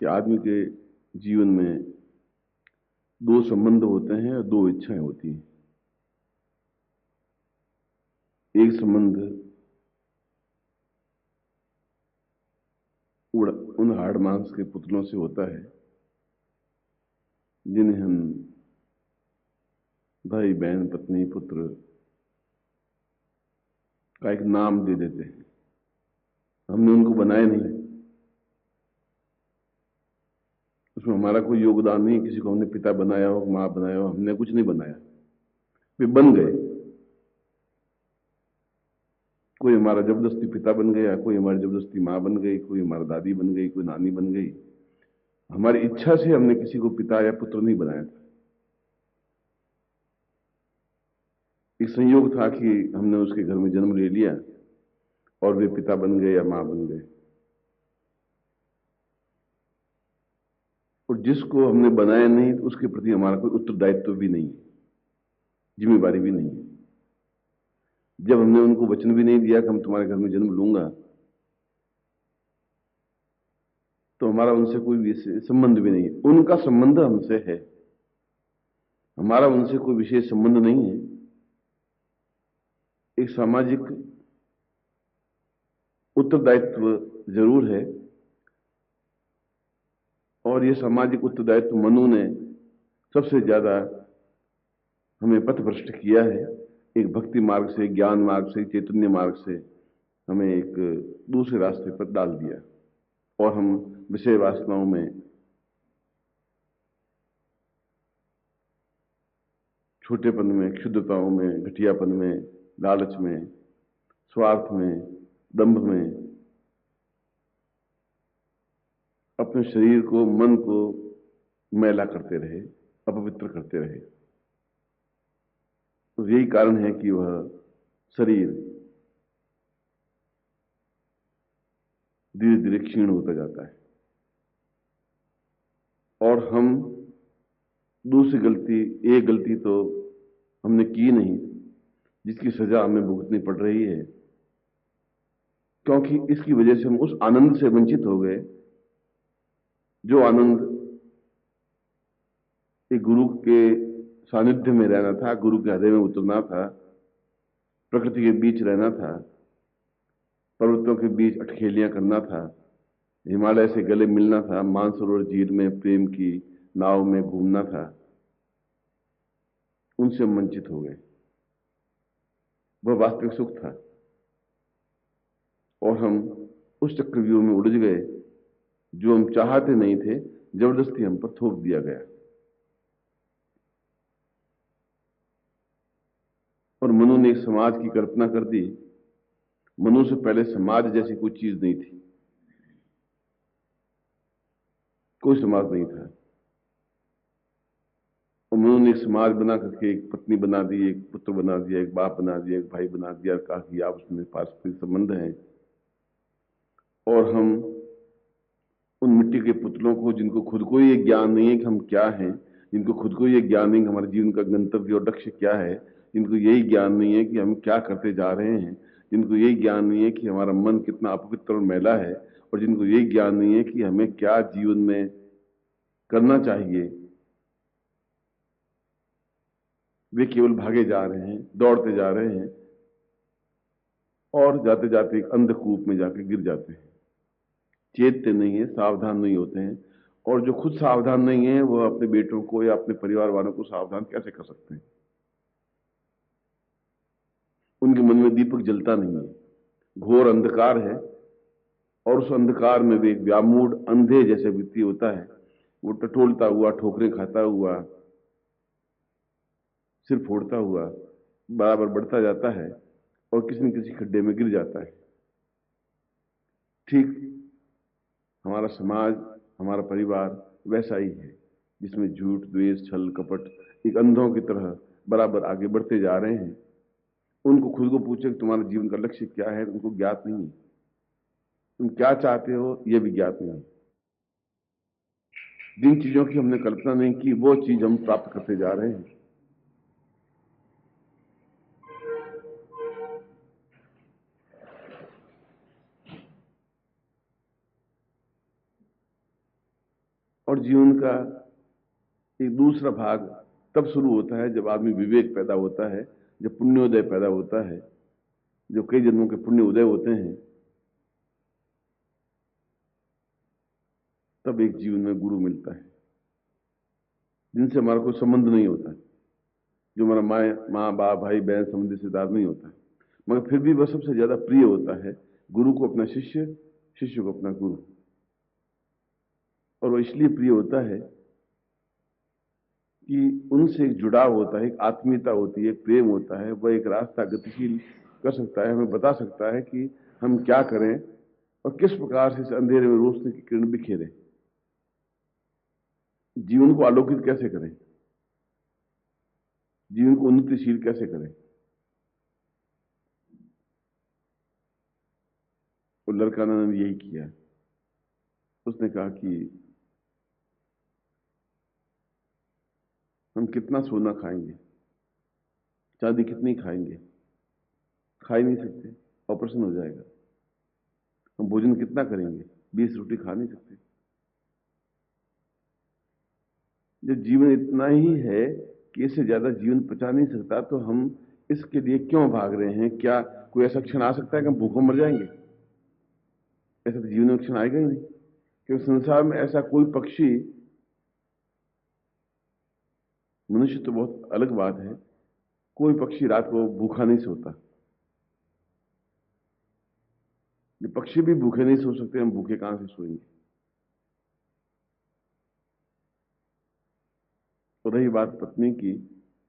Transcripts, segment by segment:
कि आदमी के जीवन में दो संबंध होते हैं और दो इच्छाएं होती हैं। एक संबंध उन हाड़ मांस के पुतलों से होता है जिन्हें हम भाई बहन पत्नी पुत्र का एक नाम दे देते हैं। हमने उनको बनाया नहीं, उसमें हमारा कोई योगदान नहीं। किसी को हमने पिता बनाया हो, मां बनाया हो, हमने कुछ नहीं बनाया, वे बन गए। कोई हमारा जबरदस्ती पिता बन गया, कोई हमारी जबरदस्ती मां बन गई, कोई हमारा दादी बन गई, कोई नानी बन गई। हमारी इच्छा से हमने किसी को पिता या पुत्र नहीं बनाया था। एक संयोग था कि हमने उसके घर में जन्म ले लिया और वे पिता बन गए या मां बन गए। और जिसको हमने बनाया नहीं, तो उसके प्रति हमारा कोई उत्तरदायित्व भी नहीं है, जिम्मेवारी भी नहीं है। जब हमने उनको वचन भी नहीं दिया कि हम तुम्हारे घर में जन्म लूंगा, तो हमारा उनसे कोई संबंध भी नहीं है। उनका संबंध हमसे है, हमारा उनसे कोई विशेष संबंध नहीं है। एक सामाजिक उत्तरदायित्व जरूर है, और यह सामाजिक उत्तरदायित्व मनु ने सबसे ज्यादा हमें पथभ्रष्ट किया है। एक भक्ति मार्ग से, ज्ञान मार्ग से, चैतन्य मार्ग से हमें एक दूसरे रास्ते पर डाल दिया और हम विषय वासनाओं में, छोटेपन में, क्षुद्रताओं में, घटियापन में, लालच में, स्वार्थ में, दंभ में अपने शरीर को, मन को मैला करते रहे, अपवित्र करते रहे। तो यही कारण है कि वह शरीर धीरे धीरे क्षीण होता जाता है। और हम दूसरी गलती, एक गलती तो हमने की नहीं जिसकी सजा हमें भुगतनी पड़ रही है, क्योंकि इसकी वजह से हम उस आनंद से वंचित हो गए जो आनंद एक गुरु के सानिध्य में रहना था, गुरु के हृदय में उतरना था, प्रकृति के बीच रहना था, पर्वतों के बीच अटखेलियां करना था, हिमालय से गले मिलना था, मानसरोवर झील में प्रेम की नाव में घूमना था। उनसे हम वंचित हो गए। वह वास्तविक सुख था और हम उस चक्रव्यूह में उलझ गए जो हम चाहते नहीं थे, जबरदस्ती हम पर थोप दिया गया। और मनु ने एक समाज की कल्पना कर दी। मनु से पहले समाज जैसी कोई चीज नहीं थी, कोई समाज नहीं था। और मनु ने एक समाज बना करके एक पत्नी बना दी, एक पुत्र बना दिया, एक बाप बना दिया, एक भाई बना दिया, कहा कि आप उसमें पारस्परिक संबंध हैं। और हम उन मिट्टी के पुतलों को, जिनको खुद को ये ज्ञान नहीं है कि हम क्या हैं, जिनको खुद को ये ज्ञान नहीं कि हमारे जीवन का गंतव्य और लक्ष्य क्या है, जिनको यही ज्ञान नहीं है कि हम क्या करते जा रहे हैं, जिनको यही ज्ञान नहीं है कि हमारा मन कितना अपवित्र और मैला है, और जिनको यही ज्ञान नहीं है कि हमें क्या जीवन में करना चाहिए, वे केवल भागे जा रहे हैं, दौड़ते जा रहे हैं और जाते जाते एक अंधकूप में जाके गिर जाते हैं। चेतते नहीं है, सावधान नहीं होते हैं। और जो खुद सावधान नहीं है, वह अपने बेटों को या अपने परिवार वालों को सावधान कैसे कर सकते हैं? उनके मन में दीपक जलता नहीं है, घोर अंधकार है। और उस अंधकार में वे एक व्यामूढ़ अंधे जैसे व्यक्ति होता है, वो टटोलता हुआ, ठोकरें खाता हुआ, सिर फोड़ता हुआ बराबर बढ़ता जाता है और किसी न किसी खड्डे में गिर जाता है। ठीक हमारा समाज, हमारा परिवार वैसा ही है, जिसमें झूठ, द्वेष, छल, कपट एक अंधों की तरह बराबर आगे बढ़ते जा रहे हैं। उनको खुद को पूछे कि तुम्हारे जीवन का लक्ष्य क्या है, उनको ज्ञात नहीं है। तुम क्या चाहते हो, यह भी ज्ञात नहीं है। जिन चीजों की हमने कल्पना नहीं की, वो चीज हम प्राप्त करते जा रहे हैं। और जीवन का एक दूसरा भाग तब शुरू होता है जब आदमी विवेक पैदा होता है, जब पुण्योदय पैदा होता है, जो कई जन्मों के पुण्य उदय होते हैं, तब एक जीवन में गुरु मिलता है जिनसे हमारा कोई संबंध नहीं होता, जो हमारा माँ बाप भाई बहन संबंधी रिश्तेदार नहीं होता, मगर फिर भी वह सबसे ज्यादा प्रिय होता है गुरु को अपना शिष्य, शिष्य को अपना गुरु। और वो इसलिए प्रिय होता है कि उनसे एक जुड़ाव होता है, एक आत्मीयता होती है, एक प्रेम होता है। वह एक रास्ता गतिशील कर सकता है, हमें बता सकता है कि हम क्या करें और किस प्रकार से इस अंधेरे में रोशनी की किरण बिखेरें, जीवन को आलोकित कैसे करें, जीवन को उन्नतिशील कैसे करें। और लड़का ने यही किया। उसने कहा कि हम कितना सोना खाएंगे, चांदी कितनी खाएंगे, खा ही नहीं सकते, ऑपरेशन हो जाएगा। हम भोजन कितना करेंगे, 20 रोटी खा नहीं सकते। जब जीवन इतना ही है कि इससे ज्यादा जीवन पचा नहीं सकता, तो हम इसके लिए क्यों भाग रहे हैं? क्या कोई ऐसा क्षण आ सकता है कि हम भूखों मर जाएंगे? ऐसा तो जीवन में क्षण आएगा ही नहीं, क्योंकि संसार में ऐसा कोई पक्षी, मनुष्य तो बहुत अलग बात है, कोई पक्षी रात को भूखा नहीं सोता। ये पक्षी भी भूखे नहीं सो सकते, हम भूखे कहां से सोएंगे? तो रही बात पत्नी की,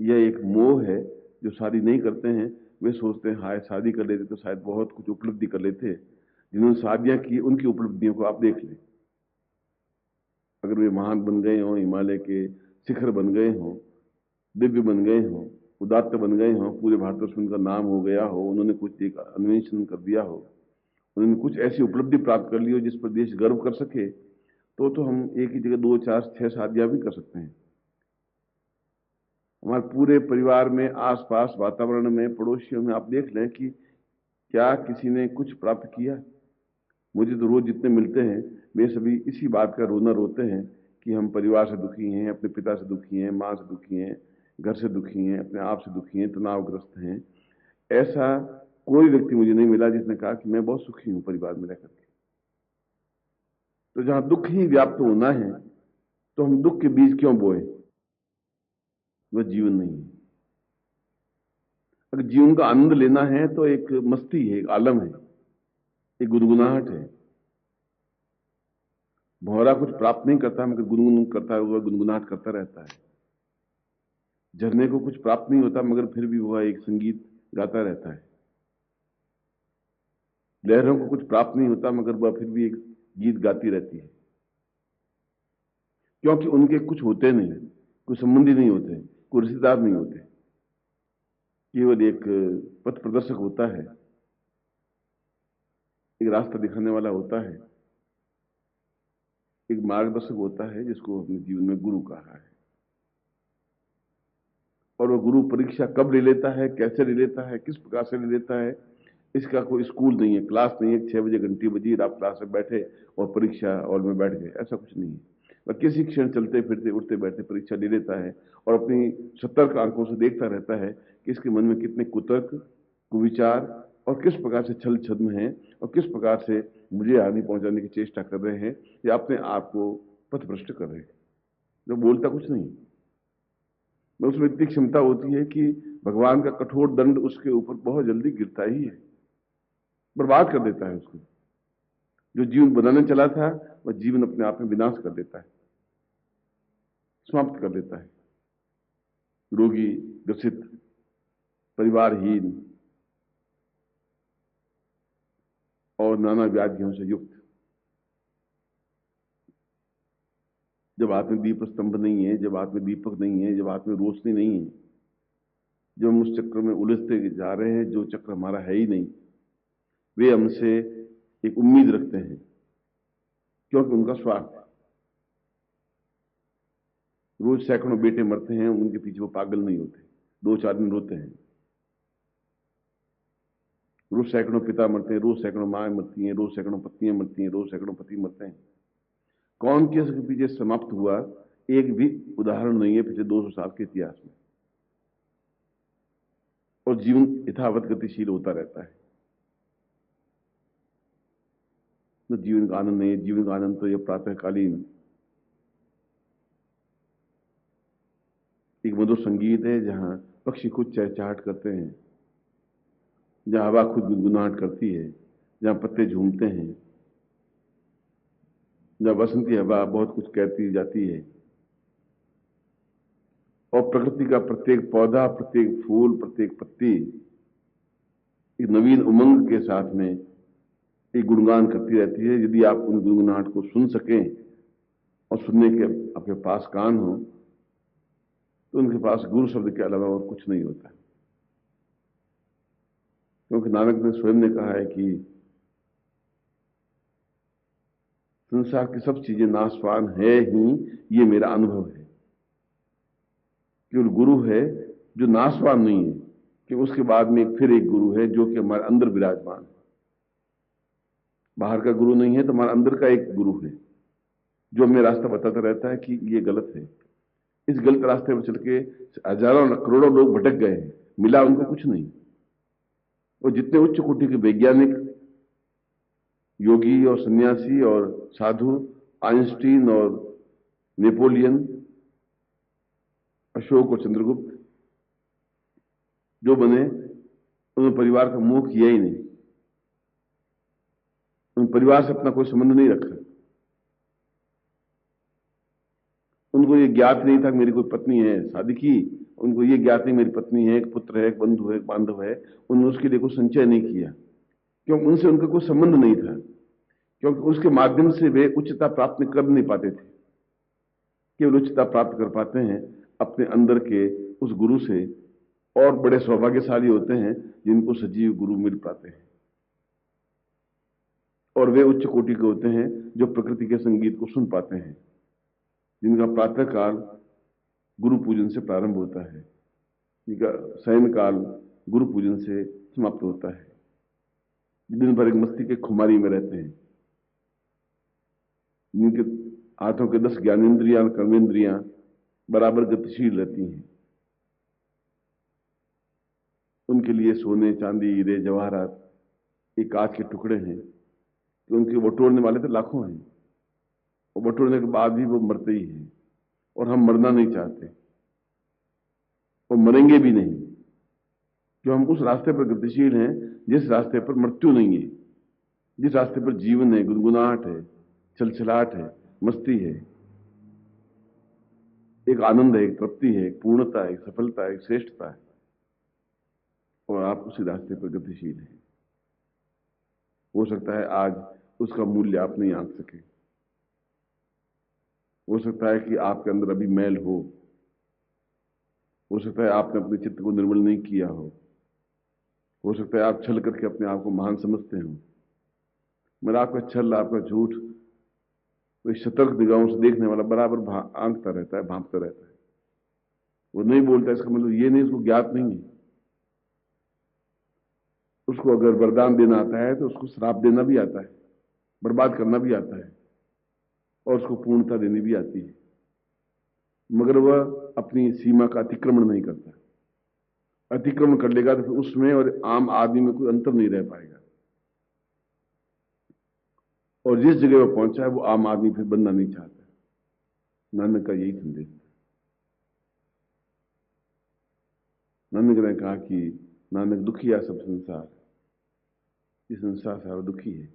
यह एक मोह है जो शादी नहीं करते हैं। वे सोचते हैं हाय शादी कर लेते तो शायद बहुत कुछ उपलब्धि कर लेते। जिन्होंने शादियां की उनकी उपलब्धियों को आप देख लें। अगर वे महान बन गए हों, हिमालय के शिखर बन गए हों, दिव्य बन गए हों, उदात्त बन गए हों, पूरे भारतवर्ष में उनका नाम हो गया हो, उन्होंने कुछ एक अन्वेषण कर दिया हो, उन्होंने कुछ ऐसी उपलब्धि प्राप्त कर ली हो जिस पर देश गर्व कर सके, तो हम एक ही जगह 2 4 6 शादियां भी कर सकते हैं। हमारे पूरे परिवार में, आसपास वातावरण में, पड़ोसियों में आप देख लें कि क्या किसी ने कुछ प्राप्त किया? मुझे तो रोज जितने मिलते हैं वे सभी इसी बात का रोना रोते हैं कि हम परिवार से दुखी हैं, अपने पिता से दुखी हैं, माँ से दुखी हैं, घर से दुखी हैं, अपने आप से दुखी हैं, तनावग्रस्त हैं। ऐसा कोई व्यक्ति मुझे नहीं मिला जिसने कहा कि मैं बहुत सुखी हूं परिवार में रहकर के। तो जहां दुख ही व्याप्त होना है तो हम दुख के बीज क्यों बोए? वह जीवन नहीं है। अगर जीवन का आनंद लेना है तो एक मस्ती है, एक आलम है, एक गुनगुनाहट है। भौरा कुछ प्राप्त नहीं करता मगर गुनगुन करता हुआ गुनगुनाहट करता रहता है। झरने को कुछ प्राप्त नहीं होता मगर फिर भी वह एक संगीत गाता रहता है। लहरों को कुछ प्राप्त नहीं होता मगर वह फिर भी एक गीत गाती रहती है, क्योंकि उनके कुछ होते नहीं, कोई संबंधी नहीं होते, कोई रिश्तेदार नहीं होते। केवल एक पथ प्रदर्शक होता है, एक रास्ता दिखाने वाला होता है, एक मार्गदर्शक होता है जिसको अपने जीवन में गुरु कहा है। और वो गुरु परीक्षा कब ले लेता है, कैसे ले लेता है, किस प्रकार से ले लेता है, इसका कोई स्कूल नहीं है, क्लास नहीं है, 6 बजे घंटी बजी आप क्लास में बैठे और परीक्षा हॉल में बैठ गए, ऐसा कुछ नहीं है। वह किसी क्षण चलते फिरते उठते बैठते परीक्षा ले लेता है और अपनी सतर्क आंखों से देखता रहता है कि इसके मन में कितने कुतर्क, कुविचार और किस प्रकार से छल छद्म है और किस प्रकार से मुझे हानि पहुंचाने की चेष्टा कर रहे हैं या अपने आप को पथभ्रष्ट कर रहे हैं। जो बोलता कुछ नहीं, उसमें इतनी क्षमता होती है कि भगवान का कठोर दंड उसके ऊपर बहुत जल्दी गिरता ही है, बर्बाद कर देता है उसको। जो जीवन बनाने चला था वह जीवन अपने आप में विनाश कर देता है, समाप्त कर देता है। रोगी, ग्रसित, परिवारहीन और नाना व्याधियों से युक्त। जब हाथ में दीप स्तंभ नहीं है, जब हाथ में दीपक नहीं है, जब हाथ में रोशनी नहीं है, जब हम उस चक्र में उलझते जा रहे हैं जो चक्र हमारा है ही नहीं, वे हमसे एक उम्मीद रखते हैं क्योंकि उनका स्वार्थ है। रोज सैकड़ों बेटे मरते हैं, उनके पीछे वो पागल नहीं होते, 2 4 दिन रोते हैं। रोज सैकड़ों पिता मरते हैं, रोज सैकड़ों माँ मरती हैं, रोज सैकड़ों पत्नियां मरती हैं, रोज सैकड़ों पति मरते हैं। कॉन्शियस के पीछे समाप्त हुआ एक भी उदाहरण नहीं है पिछले 200 साल के इतिहास में। और जीवन यथावत गतिशील होता रहता है। तो जीवन का आनंद नहीं, जीवन का आनंद तो यह प्रातःकालीन एक मधुर संगीत है, जहां पक्षी खुद चहचहाट करते हैं, जहां हवा खुद गुनगुनाहट करती है, जहां पत्ते झूमते हैं, जहां बसंती हवा बहुत कुछ कहती जाती है, और प्रकृति का प्रत्येक पौधा, प्रत्येक फूल, प्रत्येक पत्ती एक नवीन उमंग के साथ में एक गुणगान करती रहती है। यदि आप उन गुनगुनाहट को सुन सकें और सुनने के आपके पास कान हो, तो उनके पास गुरु शब्द के अलावा और कुछ नहीं होता। क्योंकि नानक ने स्वयं ने कहा है कि संसार की सब चीजें नाशवान है ही, ये मेरा अनुभव है। केवल गुरु है जो नाशवान नहीं है, कि उसके बाद में फिर एक गुरु है जो कि हमारे अंदर विराजमान है। बाहर का गुरु नहीं है, तो हमारे अंदर का एक गुरु है जो हमें रास्ता बताता रहता है कि ये गलत है। इस गलत रास्ते पर चल के हजारों करोड़ों लोग भटक गए हैं, मिला उनको कुछ नहीं। और जितने उच्च कोटि के वैज्ञानिक, योगी और सन्यासी और साधु, आइंस्टीन और नेपोलियन, अशोक और चंद्रगुप्त जो बने, उन्होंने परिवार का मुंह किया ही नहीं। उन परिवार से अपना कोई संबंध नहीं रखा। उनको ये ज्ञात नहीं था कि मेरी कोई पत्नी है, शादी की, उनको ये ज्ञात नहीं मेरी पत्नी है, एक पुत्र है, एक बंधु है, एक बांधव है। उन्होंने उसके लिए कोई संचय नहीं किया, क्योंकि उनसे उनका कोई संबंध नहीं था, क्योंकि उसके माध्यम से वे उच्चता प्राप्त कर नहीं पाते थे। केवल उच्चता प्राप्त कर पाते हैं अपने अंदर के उस गुरु से, और बड़े सौभाग्यशाली होते हैं जिनको सजीव गुरु मिल पाते हैं। और वे उच्च कोटि के होते हैं जो प्रकृति के संगीत को सुन पाते हैं, जिनका प्रातःकाल गुरु पूजन से प्रारंभ होता है, जिनका शयन काल गुरु पूजन से समाप्त होता है, दिन भर एक मस्ती के खुमारी में रहते हैं, जिनके हाथों के 10 ज्ञानेन्द्रियां और कर्मेंद्रियां बराबर गतिशील रहती हैं। उनके लिए सोने, चांदी, हीरे, जवाहरात एक कांच के टुकड़े हैं कि उनके बटोरने वाले तो लाखों हैं, और बटोरने के बाद भी वो मरते ही हैं। और हम मरना नहीं चाहते और मरेंगे भी नहीं, जो हम उस रास्ते पर गतिशील हैं जिस रास्ते पर मृत्यु नहीं है, जिस रास्ते पर जीवन है, गुनगुनाहट है, छलछलाहट है, मस्ती है, एक आनंद है, एक तृप्ति है, एक पूर्णता है, एक सफलता है, एक श्रेष्ठता है। और आप उसी रास्ते पर गतिशील हैं। हो सकता है आज उसका मूल्य आप नहीं आंक सके, हो सकता है कि आपके अंदर अभी मैल हो सकता है आपने अपने चित्त को निर्मल नहीं किया हो सकता है आप छल करके अपने आप को महान समझते हो, मगर आपका छल, आपका झूठ कोई सतर्क निगाहों से देखने वाला बराबर आंकता रहता है, भांपता रहता है। वो नहीं बोलता, इसका मतलब ये नहीं उसको ज्ञात नहीं है। उसको अगर वरदान देना आता है तो उसको श्राप देना भी आता है, बर्बाद करना भी आता है, और उसको पूर्णता देनी भी आती है, मगर वह अपनी सीमा का अतिक्रमण नहीं करता। अतिक्रमण कर लेगा तो फिर उसमें और आम आदमी में कोई अंतर नहीं रह पाएगा, और जिस जगह वह पहुंचा है वो आम आदमी फिर बनना नहीं चाहता। नानक का यही संदेश था। नानक ने कहा कि नानक दुखिया सब संसार, इस संसार सारा दुखी है।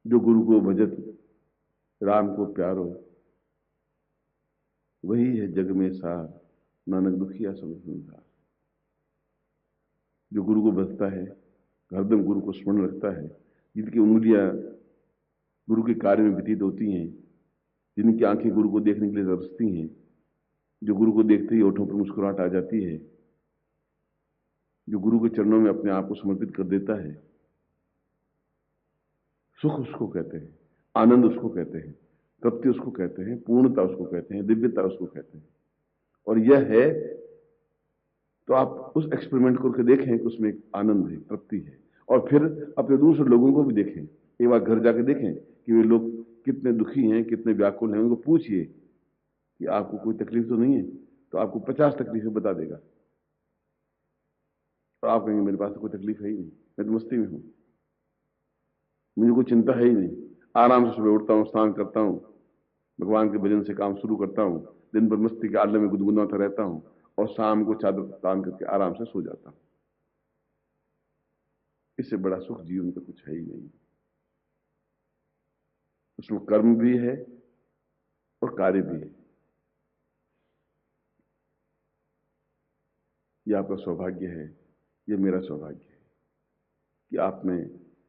जो गुरु को भजत राम को प्यारो, वही है जग में सार, नानक दुखिया सब संसार। जो गुरु को भजता है, हरदम गुरु को स्मरण रखता है, जिनकी उंगलियां गुरु के कार्य में व्यतीत होती हैं, जिनकी आंखें गुरु को देखने के लिए तरसती हैं, जो गुरु को देखते ही होठों पर मुस्कुराहट आ जाती है, जो गुरु के चरणों में अपने आप को समर्पित कर देता है, सुख उसको कहते हैं, आनंद उसको कहते हैं, तृप्ति उसको कहते हैं, पूर्णता उसको कहते हैं, दिव्यता उसको कहते हैं। और यह है तो आप उस एक्सपेरिमेंट करके देखें कि उसमें एक आनंद है, तृप्ति है, और फिर अपने दूसरे लोगों को भी देखें। एक बार घर जाके देखें कि वे लोग कितने दुखी हैं, कितने व्याकुल हैं, उनको पूछिए कि आपको कोई तकलीफ तो नहीं है, तो आपको 50 तकलीफें बता देगा। और आप कहेंगे मेरे पास तो कोई तकलीफ है ही नहीं, मैं तो मस्ती में हूं, मुझे कोई चिंता है ही नहीं, आराम से सुबह उठता हूं, स्नान करता हूं, भगवान के भजन से काम शुरू करता हूं, दिन भर मस्ती के आलम में गुदगुदाता रहता हूं और शाम को चादर तान करके आराम से सो जाता हूं। इससे बड़ा सुख जीवन का कुछ है ही नहीं। उसमें कर्म भी है और कार्य भी है। ये आपका सौभाग्य है, ये मेरा सौभाग्य है कि आप में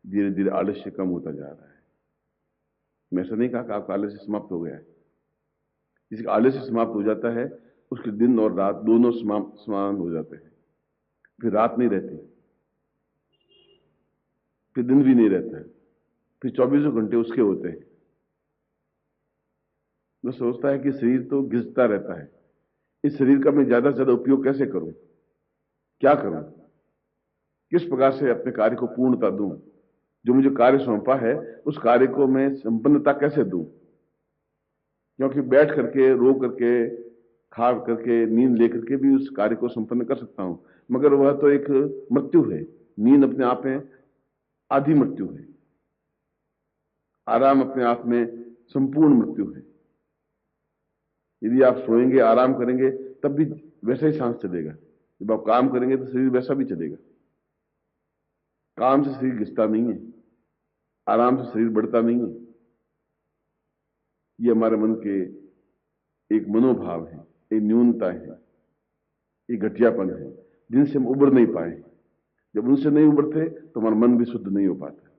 धीरे धीरे आलस्य कम होता जा रहा है। मैं ऐसा नहीं कहा कि आपका आलस्य समाप्त हो गया है। जिसका आलस्य समाप्त हो जाता है उसके दिन और रात दोनों समान हो जाते हैं। फिर रात नहीं रहती, फिर दिन भी नहीं रहता है, फिर 24 घंटे उसके होते हैं। वो सोचता है कि शरीर तो घिसता रहता है, इस शरीर का मैं ज्यादा से ज्यादा उपयोग कैसे करूं, क्या करूं, किस प्रकार से अपने कार्य को पूर्णता दूं, जो मुझे कार्य सौंपा है उस कार्य को मैं संपन्नता कैसे दूं। क्योंकि बैठ करके, रो करके, खा करके, नींद लेकर के भी उस कार्य को संपन्न कर सकता हूं, मगर वह तो एक मृत्यु है। नींद अपने आप में आधी मृत्यु है, आराम अपने आप में संपूर्ण मृत्यु है। यदि आप सोएंगे, आराम करेंगे, तब भी वैसा ही सांस चलेगा। जब आप काम करेंगे तो शरीर वैसा भी चलेगा। काम से शरीर घिसता नहीं है, आराम से शरीर बढ़ता नहीं है। ये हमारे मन के एक मनोभाव है, एक न्यूनता है, एक घटियापन है, जिनसे हम उबर नहीं पाए। जब उनसे नहीं उबरते तो हमारा मन भी शुद्ध नहीं हो पाता।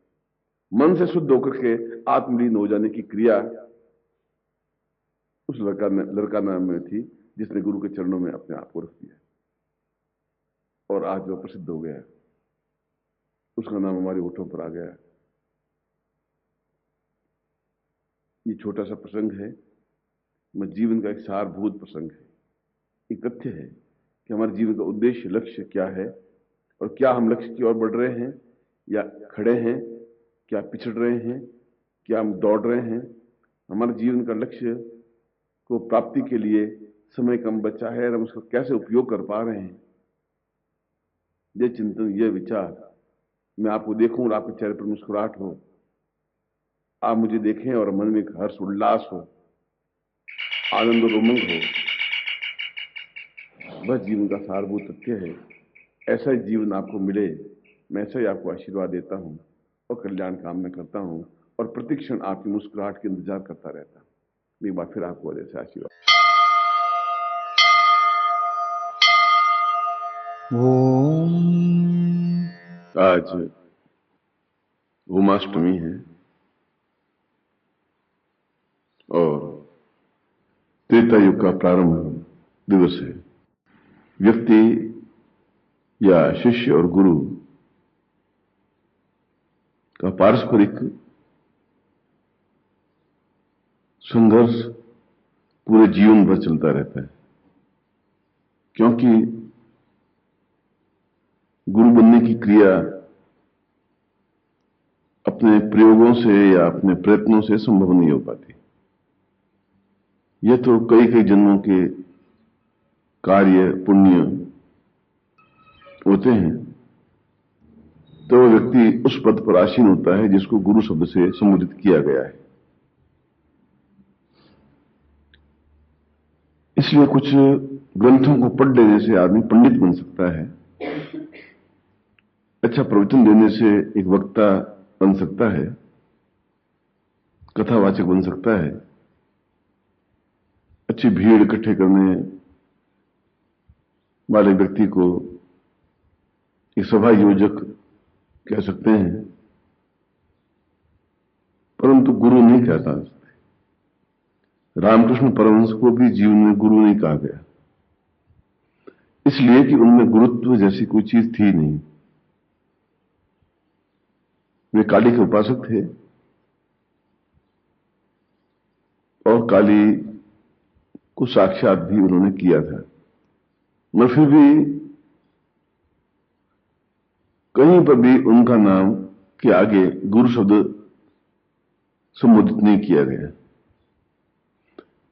मन से शुद्ध होकर के आत्मलीन हो जाने की क्रिया उस लड़का नाम में थी जिसने गुरु के चरणों में अपने आप को रख दिया और आज वह प्रसिद्ध हो गया। उसका नाम हमारे होठों पर आ गया। ये छोटा सा प्रसंग है, मगर जीवन का एक सारभूत प्रसंग है। एक तथ्य है कि हमारे जीवन का उद्देश्य, लक्ष्य क्या है और क्या हम लक्ष्य की ओर बढ़ रहे हैं या खड़े हैं, क्या पिछड़ रहे हैं, क्या हम दौड़ रहे हैं। हमारे जीवन का लक्ष्य को प्राप्ति के लिए समय कम बचा है और हम उसका कैसे उपयोग कर पा रहे हैं। ये चिंतन, ये विचार, मैं आपको देखूं और आपके चेहरे पर मुस्कुराहट हो, आप मुझे देखें और मन में हर्ष उल्लास हो, आनंद और उमंग हो, बस जीवन का सारभूत तथ्य है। ऐसा ही जीवन आपको मिले, मैं ऐसा ही आपको आशीर्वाद देता हूं और कल्याण कामना करता हूं और प्रतिक्षण आपकी मुस्कुराहट के इंतजार करता रहता हूं। एक बार फिर आपको जैसे आशीर्वाद। आज भूमाष्टमी है और त्रेता युग का प्रारंभ दिवस है। व्यक्ति या शिष्य और गुरु का पारस्परिक संघर्ष पूरे जीवन भर चलता रहता है, क्योंकि गुरु बनने की क्रिया अपने प्रयोगों से या अपने प्रयत्नों से संभव नहीं हो पाती। यह तो कई कई जन्मों के कार्य, पुण्य होते हैं, तो व्यक्ति उस पद पर आसीन होता है जिसको गुरु शब्द से संबोधित किया गया है। इसलिए कुछ ग्रंथों को पढ़ लेने से आदमी पंडित बन सकता है, अच्छा प्रवचन देने से एक वक्ता बन सकता है, कथावाचक बन सकता है, अच्छी भीड़ इकट्ठे करने वाले व्यक्ति को एक सभा योजक कह सकते हैं, परंतु गुरु नहीं कहता। रामकृष्ण परमहंस को भी जीवन में गुरु नहीं कहा गया, इसलिए कि उनमें गुरुत्व जैसी कोई चीज थी नहीं। वे काली के उपासक थे और काली को साक्षात भी उन्होंने किया था, मगर फिर भी कहीं पर भी उनका नाम के आगे गुरु शब्द संबोधित नहीं किया गया।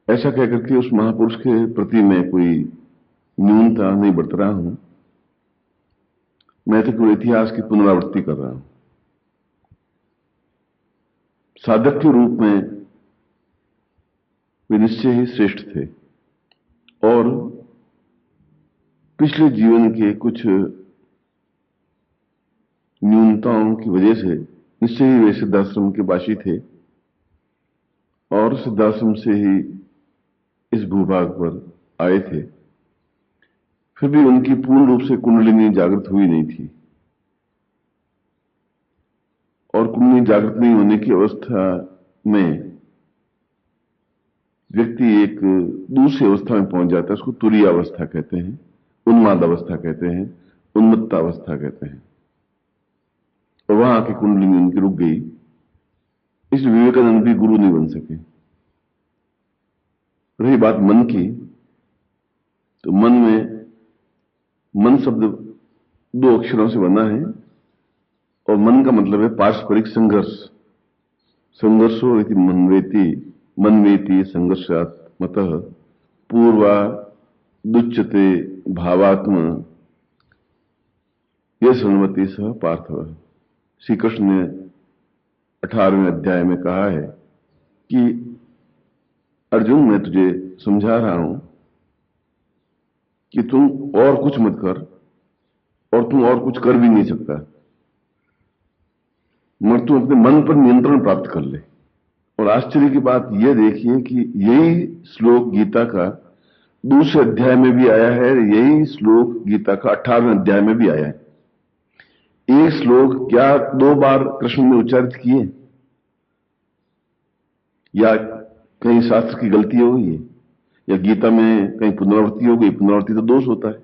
ऐसा कहकर के उस महापुरुष के प्रति मैं कोई न्यूनता नहीं बरत रहा हूं, मैं तो केवल इतिहास की पुनरावृत्ति कर रहा हूं। साधक के रूप में वे निश्चय ही श्रेष्ठ थे और पिछले जीवन के कुछ न्यूनताओं की वजह से निश्चय ही वे सिद्धाश्रम के वासी थे और सिद्धाश्रम से ही इस भूभाग पर आए थे। फिर भी उनकी पूर्ण रूप से कुंडलिनी जागृत हुई नहीं थी और कुंडलिनी जागृत नहीं होने की अवस्था में व्यक्ति एक दूसरी अवस्था में पहुंच जाता है। उसको तुरीय अवस्था कहते हैं, उन्माद अवस्था कहते हैं, उन्मत्ता अवस्था कहते हैं। और वहां की कुंडलिनी उनकी रुक गई, इसलिए विवेकानंद भी गुरु नहीं बन सके। रही बात मन की, तो मन में मन शब्द 2 अक्षरों से बना है और मन का मतलब है पारस्परिक संघर्ष। संघर्षो इति मनवेति, मनवेति संघर्षात् मतः पूर्वा दुच्यते भावात्म यह शृण्वति सह पार्थव। श्री कृष्ण ने 18वें अध्याय में कहा है कि अर्जुन, मैं तुझे समझा रहा हूं कि तुम और कुछ मत कर और तुम और कुछ कर भी नहीं सकता, मगर तुम अपने मन पर नियंत्रण प्राप्त कर ले। और आश्चर्य की बात यह देखिए कि यही श्लोक गीता का दूसरे अध्याय में भी आया है, यही श्लोक गीता का 18वें अध्याय में भी आया है। एक श्लोक क्या 2 बार कृष्ण ने उच्चारित किए, या कहीं शास्त्र की गलती हो गई है, या गीता में कहीं पुनरावृत्ति हो गई। पुनरावृत्ति तो दोष होता है,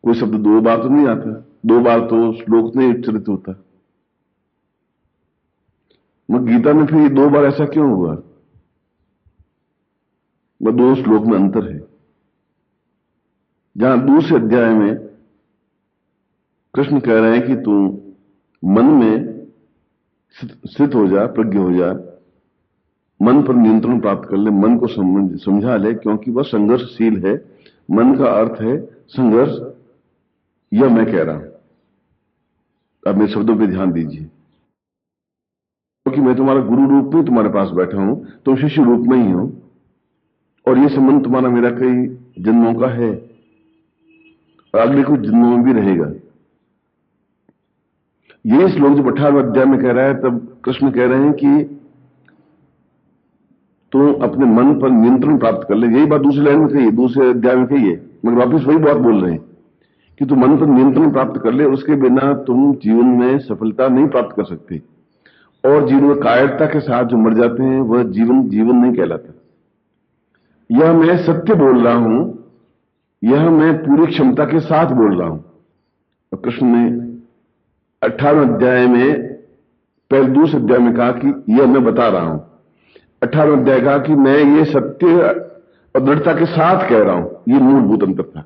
कोई शब्द 2 बार तो नहीं आता, 2 बार तो श्लोक नहीं उच्चारित होता। मगर गीता में फिर 2 बार ऐसा क्यों हुआ? वह 2 श्लोक में अंतर है। जहां दूसरे अध्याय में कृष्ण कह रहे हैं कि तू मन में स्थित हो जा, प्रज्ञ हो जा, मन पर नियंत्रण प्राप्त कर ले, मन को समझा ले, क्योंकि वह संघर्षशील है। मन का अर्थ है संघर्ष। यह मैं कह रहा हूं, अब मेरे शब्दों पर ध्यान दीजिए, क्योंकि मैं तुम्हारा गुरु रूप में तुम्हारे पास बैठा हूं, तुम शिष्य रूप में ही हो और यह संबंध तुम्हारा मेरा कई जन्मों का है और अगले कुछ जन्मों में भी रहेगा। यही श्लोक जब 18वें अध्याय में कह रहा है, तब कृष्ण कह रहे हैं कि तो अपने मन पर नियंत्रण प्राप्त कर ले। यही बात दूसरी लाइन में कही है, दूसरे अध्याय में कही है, मगर वापिस वही बात बोल रहे हैं कि तू मन पर नियंत्रण प्राप्त कर ले, उसके बिना तुम जीवन में सफलता नहीं प्राप्त कर सकते। और जीवन में कायरता के साथ जो मर जाते हैं वह जीवन जीवन नहीं कहलाता। यह मैं सत्य बोल रहा हूं, यह मैं पूरी क्षमता के साथ बोल रहा हूं। और कृष्ण ने 18वें अध्याय में पहले दूसरे अध्याय में कहा कि यह मैं बता रहा हूं। 18वें अध्याय कहा कि मैं ये सत्य और दृढ़ता के साथ कह रहा हूं। ये मूलभूत अंतर था।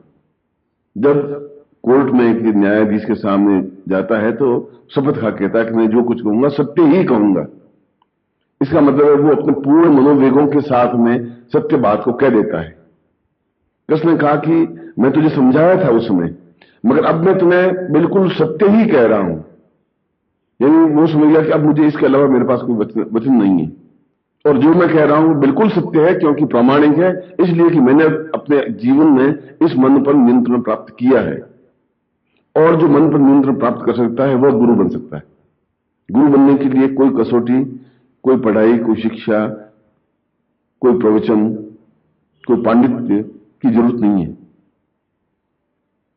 जब कोर्ट में एक न्यायाधीश के सामने जाता है तो शपथ खा कहता है कि मैं जो कुछ कहूंगा सत्य ही कहूंगा। इसका मतलब है वो अपने पूर्ण मनोवेगों के साथ में सत्य बात को कह देता है। कृष्ण ने कहा कि मैं तुझे समझाया था उस समय, मगर अब मैं तुम्हें बिल्कुल सत्य ही कह रहा हूं। यानी वो समझ गया कि अब मुझे इसके अलावा मेरे पास कोई वचन नहीं है, और जो मैं कह रहा हूं बिल्कुल सत्य है, क्योंकि प्रामाणिक है, इसलिए कि मैंने अपने जीवन में इस मन पर नियंत्रण प्राप्त किया है। और जो मन पर नियंत्रण प्राप्त कर सकता है वह गुरु बन सकता है। गुरु बनने के लिए कोई कसौटी, कोई पढ़ाई, कोई शिक्षा, कोई प्रवचन, कोई पांडित्य की जरूरत नहीं है।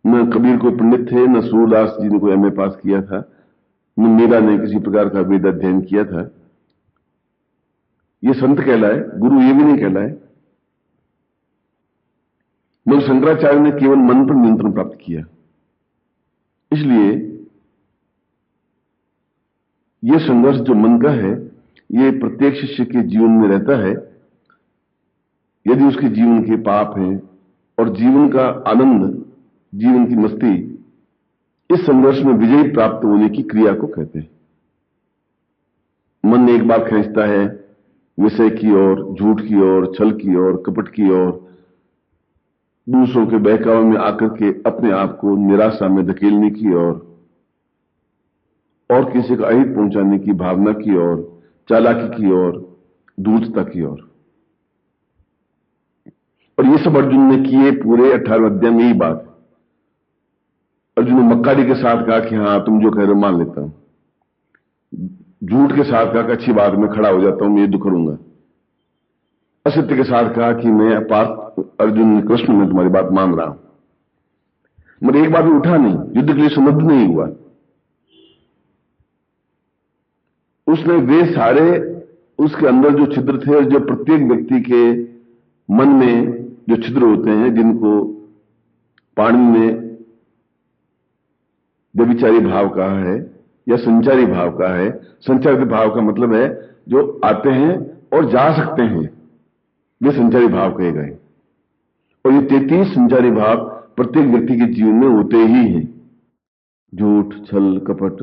न कबीर कोई पंडित थे, न सूरदास जी ने कोई एमए पास किया था, न मीरा ने किसी प्रकार का वेद अध्ययन किया था। ये संत कहलाए, गुरु ये भी नहीं कहलाए। मगर शंकराचार्य ने केवल मन पर नियंत्रण प्राप्त किया। इसलिए यह संघर्ष जो मन का है, ये प्रत्येक शिष्य के जीवन में रहता है। यदि उसके जीवन के पाप हैं और जीवन का आनंद, जीवन की मस्ती, इस संघर्ष में विजय प्राप्त होने की क्रिया को कहते हैं। मन एक बार खींचता है विषय की ओर, झूठ की ओर, छल की ओर, कपट की ओर, दूसरों के बहकावे में आकर के अपने आप को निराशा में धकेलने की ओर और किसी का अहित पहुंचाने की भावना की ओर, चालाकी की ओर, धूर्तता की ओर। और ये सब अर्जुन ने किए पूरे 18 अध्याय में। यही बात है। अर्जुन ने मक्कारी के साथ कहा कि हां तुम जो कह रहे हो मान लेता हूं, झूठ के साथ कहा कि अच्छी बात में खड़ा हो जाता हूं, मैं युद्ध करूंगा, असत्य के साथ कहा कि मैं पार्थ अर्जुन ने, कृष्ण में तुम्हारी बात मान रहा हूं, मगर एक बार भी उठा नहीं, युद्ध के लिए समर्थ नहीं हुआ। उसने वे सारे उसके अंदर जो छिद्र थे, जो प्रत्येक व्यक्ति के मन में जो छिद्र होते हैं, जिनको पाणिनि ने व्यभिचारी भाव कहा है या संचारी भाव कहा है। संचारी भाव का मतलब है जो आते हैं और जा सकते हैं, वे संचारी भाव कहे गए। और ये 33 संचारी भाव प्रत्येक व्यक्ति के जीवन में होते ही हैं। झूठ, छल, कपट,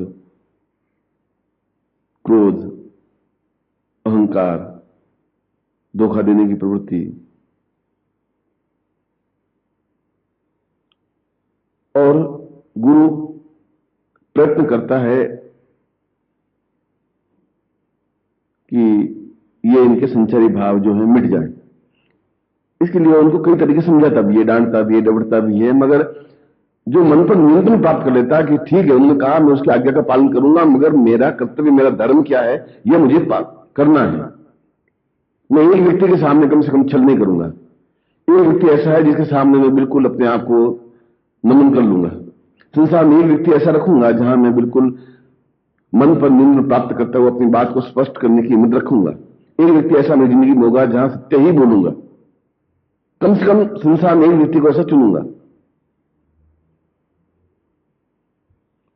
क्रोध, अहंकार, धोखा देने की प्रवृत्ति, और गुरु प्रयत्न करता है कि ये इनके संचारी भाव जो है मिट जाए। इसके लिए उनको कई तरीके समझाता भी है, डांटता भी है, डबड़ता भी है, मगर जो मन पर नियंत्रण प्राप्त कर लेता है कि ठीक है, उन्होंने कहा मैं उसकी आज्ञा का पालन करूंगा, मगर मेरा कर्तव्य, मेरा धर्म क्या है यह मुझे करना है। मैं एक व्यक्ति के सामने कम से कम छल नहीं करूंगा। एक व्यक्ति ऐसा है जिसके सामने मैं बिल्कुल अपने आप को नमन कर लूंगा। संसार में एक व्यक्ति ऐसा रखूंगा जहां मैं बिल्कुल मन पर नियंत्रण प्राप्त करता हुआ अपनी बात को स्पष्ट करने की हिम्मत रखूंगा। एक व्यक्ति ऐसा मेरी जिंदगी में होगा जहां सत्य ही बोलूंगा। कम से कम संसार में एक व्यक्ति को ऐसा चुनूंगा।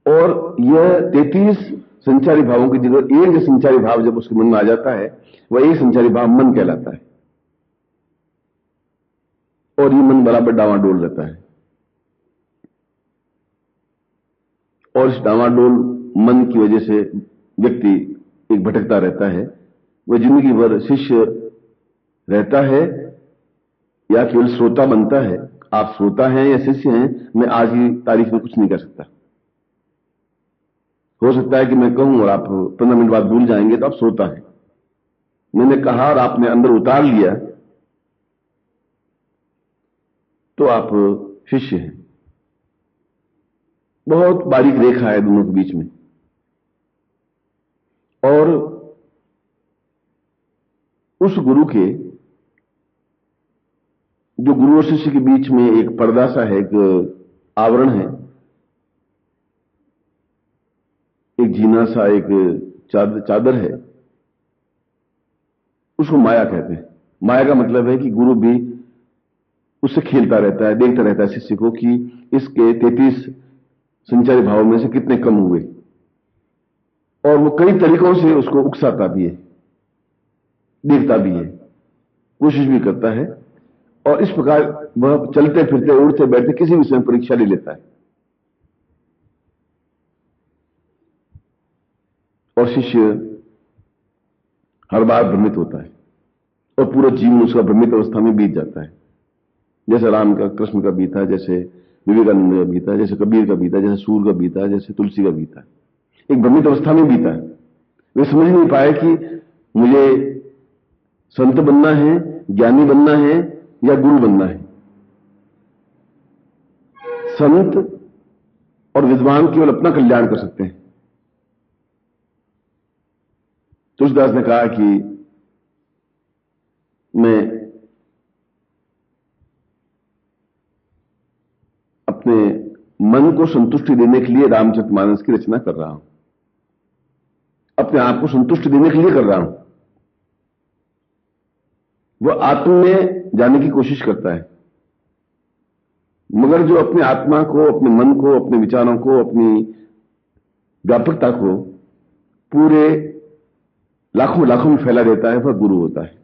और यह 33 संचारी भावों की जगह एक संचारी भाव जब उसके मन में आ जाता है, वह एक संचारी भाव मन कहलाता है। और ये मन बराबर डावाडोल रहता है। और इस डावाडोल मन की वजह से व्यक्ति एक भटकता रहता है। वह जिंदगी भर शिष्य रहता है या केवल श्रोता बनता है। आप श्रोता हैं या शिष्य हैं, मैं आज की तारीख में कुछ नहीं कर सकता। हो सकता है कि मैं कहूं और आप 15 मिनट बाद भूल जाएंगे, तो आप श्रोता हैं। मैंने कहा और आपने अंदर उतार लिया, तो आप शिष्य हैं। बहुत बारीक रेखा है दोनों के बीच में। और उस गुरु के, जो गुरु और शिष्य के बीच में एक पर्दा सा है, एक आवरण है, एक जीना सा, एक चादर है, उसको माया कहते हैं। माया का मतलब है कि गुरु भी उससे खेलता रहता है, देखता रहता है शिष्य को कि इसके 33 संचारी भावों में से कितने कम हुए। और वो कई तरीकों से उसको उकसाता भी है, देखता भी है, कोशिश भी करता है। और इस प्रकार वह चलते फिरते, उड़ते बैठते किसी विषय में परीक्षा ले लेता है। और शिष्य हर बार भ्रमित होता है और पूरा जीवन उसका भ्रमित अवस्था में बीत जाता है। जैसे राम का, कृष्ण का बीता, जैसे विवेकानंद का बीता, जैसे कबीर का बीता, जैसे सूर का बीता, जैसे तुलसी का बीता, एक भ्रमित अवस्था में बीता है। वे समझ नहीं पाए कि मुझे संत बनना है, ज्ञानी बनना है या गुरु बनना है। संत और विद्वान केवल अपना कल्याण कर सकते हैं। तुलसीदास ने कहा कि मैं अपने मन को संतुष्टि देने के लिए रामचरितमानस की रचना कर रहा हूं। अपने आप को संतुष्टि देने के लिए कर रहा हूं। वह आत्म में जाने की कोशिश करता है, मगर जो अपने आत्मा को, अपने मन को, अपने विचारों को, अपनी व्यापकता को पूरे लाखों लाखों में फैला देता है, वह गुरु होता है।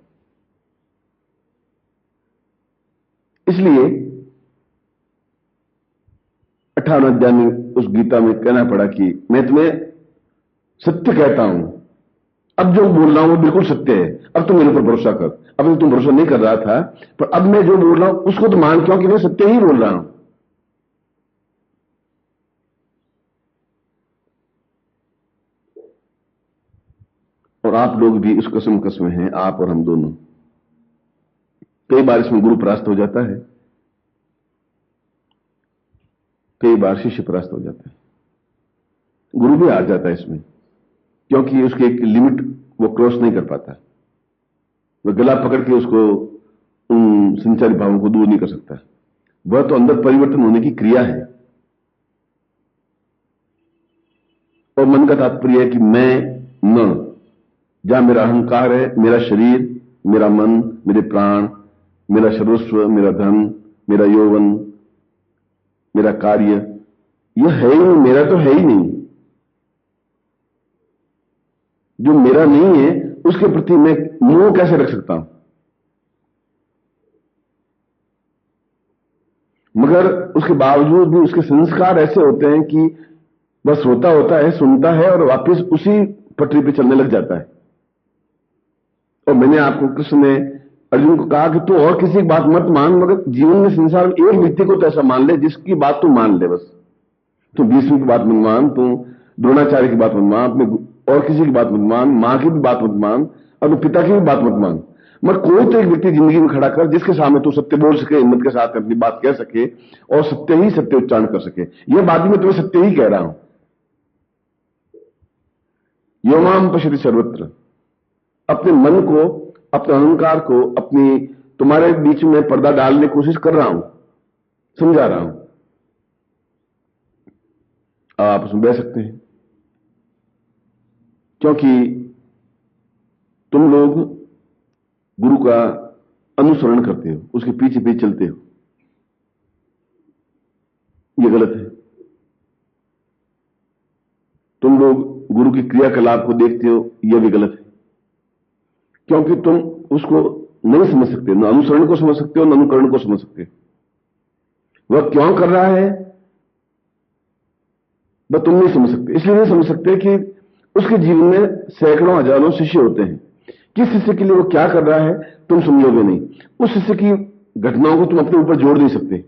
इसलिए 58 अध्याय में उस गीता में कहना पड़ा कि मैं तुम्हें सत्य कहता हूं अब जो बोल रहा हूं वो बिल्कुल सत्य है, अब तुम मेरे ऊपर भरोसा कर। अब तुम भरोसा नहीं कर रहा था, पर अब मैं जो बोल रहा हूं उसको तो मान, क्योंकि मैं सत्य ही बोल रहा हूं। और आप लोग भी इस कसम कसम हैं, आप और हम दोनों। कई बार इसमें गुरु परास्त हो जाता है, कई बार शिष्य परास्त हो जाता है, गुरु भी हार जाता है इसमें, क्योंकि उसकी एक लिमिट वो क्रॉस नहीं कर पाता। वह गला पकड़ के उसको उन संचारी भावों को दूर नहीं कर सकता। वह तो अंदर परिवर्तन होने की क्रिया है। और मन का तात्पर्य है कि मैं न, जहां मेरा अहंकार है, मेरा शरीर, मेरा मन, मेरे प्राण, मेरा सर्वस्व, मेरा धन, मेरा यौवन, मेरा कार्य, यह है ही नहीं, मेरा तो है ही नहीं। जो मेरा नहीं है उसके प्रति मैं मोह कैसे रख सकता हूं? मगर उसके बावजूद भी उसके संस्कार ऐसे होते हैं कि बस होता होता है, सुनता है और वापस उसी पटरी पे चलने लग जाता है। और मैंने आपको, कृष्ण ने अर्जुन को कहा कि तू और किसी की बात मत मान, मगर जीवन में संसार में एक व्यक्ति को तो ऐसा मान ले जिसकी बात तू मान ले। बस तू भीष्म की बात मत मान, तू द्रोणाचार्य की बात मत मान, अपने और किसी की बात मत मान, मां की भी बात मत मान, अपने पिता की भी बात मत मान, मगर कोई तो एक व्यक्ति जिंदगी में खड़ा कर जिसके सामने तू सत्य बोल सके, हिम्मत के साथ अपनी बात कह सके और सत्य ही सत्य उच्चारण कर सके। यह बात मैं तुम्हें सत्य ही कह रहा हूं। यो माम पश्यति सर्वत्र। अपने मन को, अपने अहंकार को, अपनी तुम्हारे बीच में पर्दा डालने की कोशिश कर रहा हूं, समझा रहा हूं। आप उसमें बह सकते हैं, क्योंकि तुम लोग गुरु का अनुसरण करते हो, उसके पीछे पीछे चलते हो। यह गलत है। तुम लोग गुरु की क्रियाकलाप को देखते हो, यह भी गलत है, क्योंकि तुम उसको नहीं समझ सकते, न अनुसरण को समझ सकते हो, न अनुकरण को समझ सकते हो। वह क्यों कर रहा है वह तुम नहीं समझ सकते। इसलिए नहीं समझ सकते कि उसके जीवन में सैकड़ों हजारों शिष्य होते हैं। किस शिष्य के लिए वो क्या कर रहा है तुम समझोगे नहीं। उस शिष्य की घटनाओं को तुम अपने ऊपर जोड़ नहीं सकते।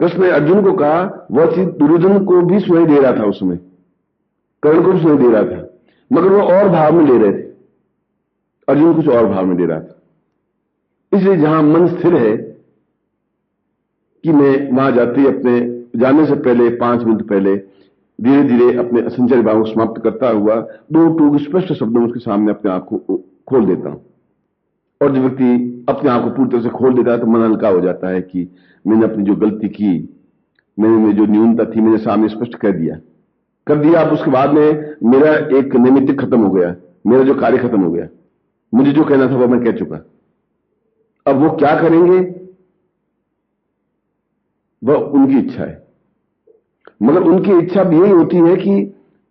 कृष्ण ने अर्जुन को कहा, वह चीज दुर्योधन को भी सुनाई दे रहा था, उस समय कर्ण को भी सुनाई दे रहा था, मगर वो और भाव में ले रहे थे, अर्जुन कुछ और भाव में ले रहा था। इसलिए जहां मन स्थिर है कि मैं वहां जाते अपने जाने से पहले 5 मिनट पहले धीरे धीरे अपने संचारी भाव को समाप्त करता हुआ 2 टूक स्पष्ट शब्दों में उसके सामने अपने आप को खोल देता हूं। और जब व्यक्ति अपने आप को पूरी तरह से खोल देता है तो मन हल्का हो जाता है कि मैंने अपनी जो गलती की, मैंने जो न्यूनता थी, मैंने सामने स्पष्ट कर दिया। अब उसके बाद में मेरा एक नैमित्तिक खत्म हो गया, मेरा जो कार्य खत्म हो गया, मुझे जो कहना था वो मैं कह चुका। अब वो क्या करेंगे वह उनकी इच्छा है, मगर उनकी इच्छा भी यही होती है कि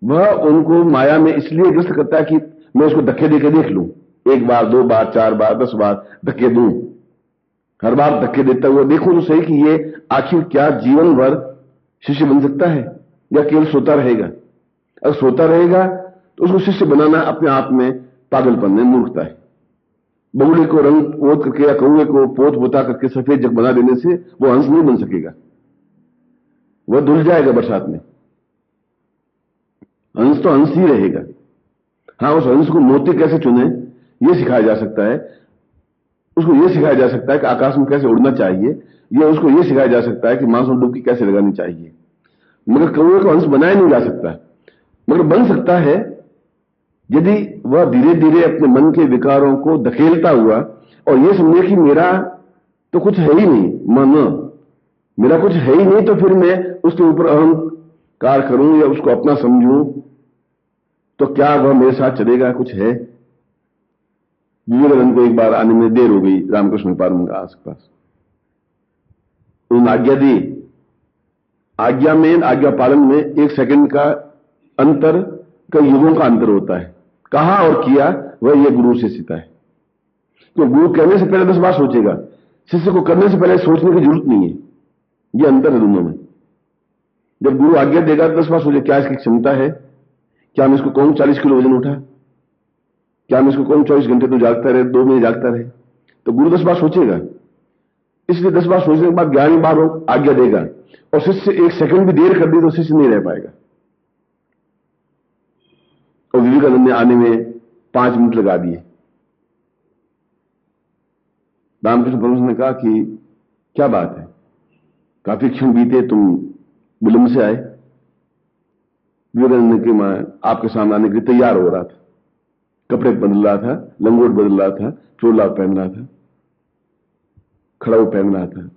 वह उनको माया में इसलिए ग्रस्त करता है कि मैं उसको धक्के देके देख लूं, 1 बार 2 बार 4 बार 10 बार धक्के दूं, हर बार धक्के देता हुआ देखूं तो सही कि ये आखिर क्या जीवन भर शिष्य बन सकता है या केवल सोता रहेगा। अगर सोता रहेगा तो उसको शिष्य बनाना अपने आप में पागलपन है, मूर्खता है। बगुले को रंग पोत करके या कौए को पोत पोता करके सफेद जग बना देने से वो हंस नहीं बन सकेगा, वह धुल जाएगा बरसात में। हंस तो हंस ही रहेगा। हां, उस हंस को मोती कैसे चुने यह सिखाया जा सकता है, उसको यह सिखाया जा सकता है कि आकाश में कैसे उड़ना चाहिए, या उसको यह सिखाया जा सकता है कि मांस में डुबकी कैसे लगानी चाहिए। मगर कौए को हंस बनाया नहीं जा सकता, मगर बन सकता है यदि वह धीरे धीरे अपने मन के विकारों को धकेलता हुआ और यह समझे कि मेरा तो कुछ है ही नहीं, मन मेरा कुछ है ही नहीं, तो फिर मैं उसके ऊपर अहंकार करूं या उसको अपना समझूं तो क्या वह मेरे साथ चलेगा? कुछ है। विवेकानंद को एक बार आने में देर हो गई रामकृष्ण पार्वती के आसपास, उन्होंने आज्ञा दी। आज्ञा में, आज्ञा पालन में 1 सेकंड का अंतर कई युगों का अंतर होता है। कहा और किया वह यह गुरु से सीखता है। तो गुरु कहने से पहले 10 बार सोचेगा, शिष्य को करने से पहले सोचने की जरूरत नहीं है। यह अंतर है दोनों में। जब गुरु आज्ञा देगा तो 10 बार सोचे क्या इसकी क्षमता है, क्या मैं इसको कहूं 40 किलो वजन उठा, क्या हम इसको कौन 24 घंटे तो जागता रहे, 2 महीने जागता रहे? तो गुरु 10 बार सोचेगा। इसलिए 10 बार सोचने के बाद 11वीं बार वो आज्ञा देगा, और शिष्य 1 सेकंड भी देर कर दी तो शिष्य नहीं रह पाएगा। और विवेकानंद ने आने में 5 मिनट लगा दिए। रामकृष्ण परमहंस ने कहा कि क्या बात है, काफी क्षण बीते, तुम विलंब से आए। विवेकानंद ने कि मैं आपके सामने आने के लिए तैयार हो रहा था, कपड़े बदल रहा था, लंगोट बदल रहा था, चोला पहन रहा था, खड़ाऊ पहन रहा था,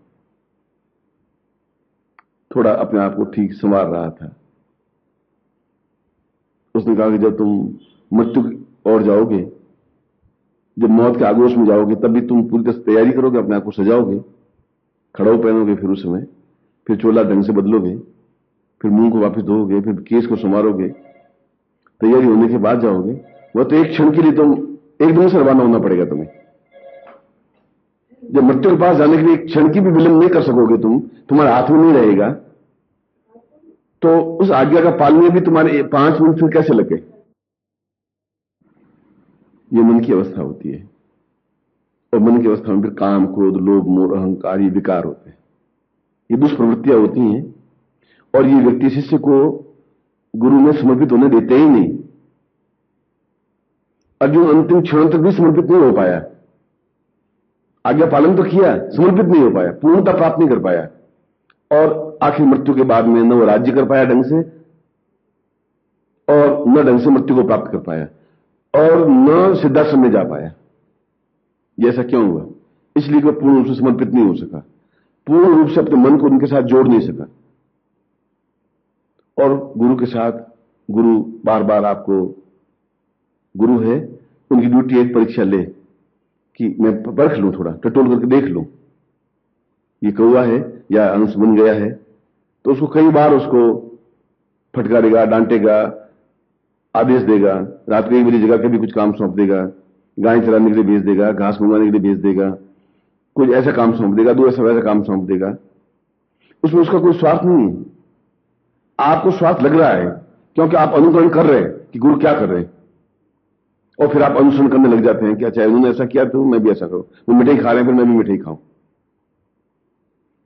थोड़ा अपने आप को ठीक संवार रहा था। उसने कहा कि जब तुम मृत्यु की ओर जाओगे, जब मौत के आगोश में जाओगे, तब भी तुम पूरी तरह तैयारी करोगे, अपने आप को सजाओगे, खड़ाऊ पहनोगे, फिर उस समय फिर चोला ढंग से बदलोगे, फिर मुंह को वापस धोओगे, फिर केस को संवारोगे, तैयारी होने के बाद जाओगे। वह तो एक क्षण के लिए तुम एकदम से रवाना होना पड़ेगा तुम्हें। जब मृत्यु के पास जाने के लिए एक क्षण की भी विलंब नहीं कर सकोगे, तुम्हारे हाथ में नहीं रहेगा, तो उस आज्ञा का पालन में भी तुम्हारे 5 मिनट फिर कैसे लगे? ये मन की अवस्था होती है। और मन की अवस्था में फिर काम, क्रोध, लोभ, मोह, अहंकार, ये विकार होते हैं, ये दुष्प्रवृत्तियां होती हैं, और ये व्यक्ति शिष्य को गुरु में समर्पित होने देते ही नहीं। अर्जुन अंतिम क्षण तक भी समर्पित नहीं हो पाया, आज्ञा पालन तो किया, समर्पित नहीं हो पाया, पूर्णता प्राप्त नहीं कर पाया, और आखिर मृत्यु के बाद में न वो राज्य कर पाया ढंग से, और न ढंग से मृत्यु को प्राप्त कर पाया, और न सिद्धाश्रम में जा पाया। ये ऐसा क्यों हुआ? इसलिए कि वह पूर्ण रूप से समर्पित नहीं हो सका, पूर्ण रूप से अपने मन को उनके साथ जोड़ नहीं सका। और गुरु के साथ, गुरु बार बार आपको, गुरु है, उनकी ड्यूटी एक परीक्षा ले कि मैं परख लूं, थोड़ा टटोल करके देख लूं ये कौवा है या अंश बन गया है। तो उसको कई बार उसको फटकारेगा, डांटेगा, आदेश देगा, रात को 1 बजे जगह कभी कुछ काम सौंप देगा, गाय चराने के लिए भेज देगा, घास मंगवाने के लिए भेज देगा, कुछ ऐसा काम सौंप देगा, 2 ऐसा वैसा काम सौंप देगा। उसमें उसका कोई स्वार्थ नहीं है। आपको स्वार्थ लग रहा है क्योंकि आप अनुकरण कर रहे हैं कि गुरु क्या कर रहे हैं, और फिर आप अनुसरण करने लग जाते हैं कि अच्छा उन्होंने ऐसा किया तो मैं भी ऐसा करूं, वो मिठाई खा रहे हैं फिर मैं भी मिठाई खाऊं।